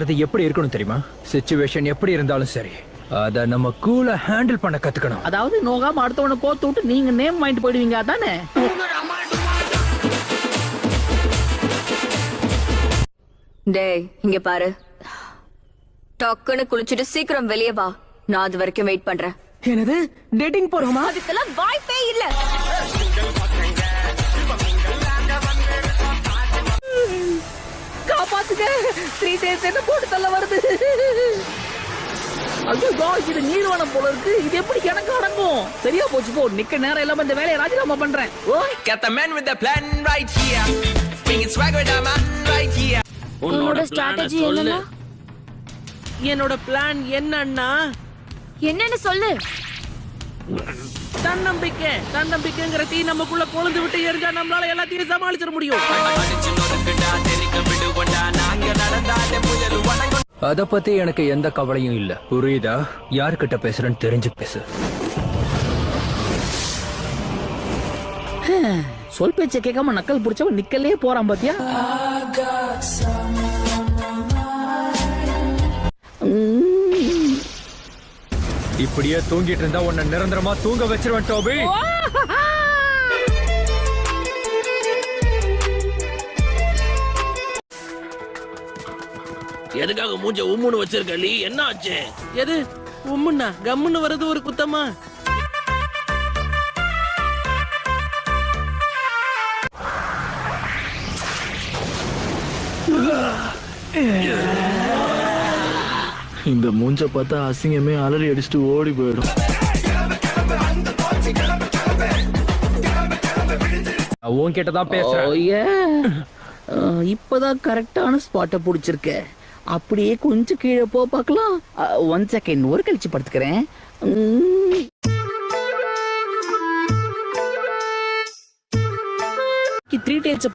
அது எப்படி இருக்கணும் தெரியுமா? சிச்சுவேஷன் எப்படி இருந்தாலும் சரி, அத நம்ம கூலா ஹேண்டில் பண்ண கத்துக்கணும். அதாவது நோகாம அடுத்தவனை கோத்து விட்டு நீங்க நேம் வாங்கிட்டு போயிடுவீங்க அதானே? டேய் இங்க பாரு, டக்குன்னு குளிச்சுட்டு சீக்கிரம் வெளியே வா. நான் அது வரைக்கும் வெயிட் பண்றேன். என்னது டேட்டிங் போறோமா? அதுக்கெல்லாம் வாய்ப்பே இல்ல. காப்பாத்துங்க, 3 days என்ன போட்டு தள்ள வருது. ஐயோ இது நீர்வனம் போல இருக்கு. இது எப்படி எனக்கு அடங்கும்? சரியா போச்சு போ. நிக்க நேரம் இல்லாம இந்த வேலையை ராஜினாமா பண்றேன். Got the man with the plan right here. Bringing swag with the man right here. உன்னோட ஸ்ட்ராட்டஜி என்னன்னா? என்னோட பிளான் என்னன்னா, என்னன்னு சொல்லு. தன்னம்பிக்கைங்கிற தீ நமக்குள்ள கொழுந்து விட்டு எரிஞ்சா நம்மளால எல்லாத்தையும் சமாளிச்சிட முடியும். அத பத்தி எனக்கு எந்த கவலையும் இல்ல, புரியுதா? யார்கிட்ட பேசுறேன்னு தெரிஞ்சு பேசு. சொல் பேச்ச கேட்காம நக்கல் புடிச்சவன் நிக்கலே போறான் பாத்தியா? இப்படியே தூங்கிட்டு இருந்தா உன்னை நிரந்தரமா தூங்க வச்சிருவேன் டோபி. எதுக்காக மூஞ்ச உம்முன்னு வச்சிருக்க நீ? என்ன ஆச்சு? எது உம்முன்னா கம்முன்னு வருது ஒரு குத்தமா? இந்த மூஞ்ச பார்த்தா அசிங்கமே அலறி அடிச்சுட்டு ஓடி போயிடும். உன்கிட்ட தான் பேசுறேன். இப்பதான் கரெக்டான ஸ்பாட்டை புடிச்சிருக்க. அப்படியே கொஞ்சம் கீழே போ பார்க்கலாம். 1 செகண்ட், ஒரு கழிச்சு படுத்துக்கிறேன். 3 days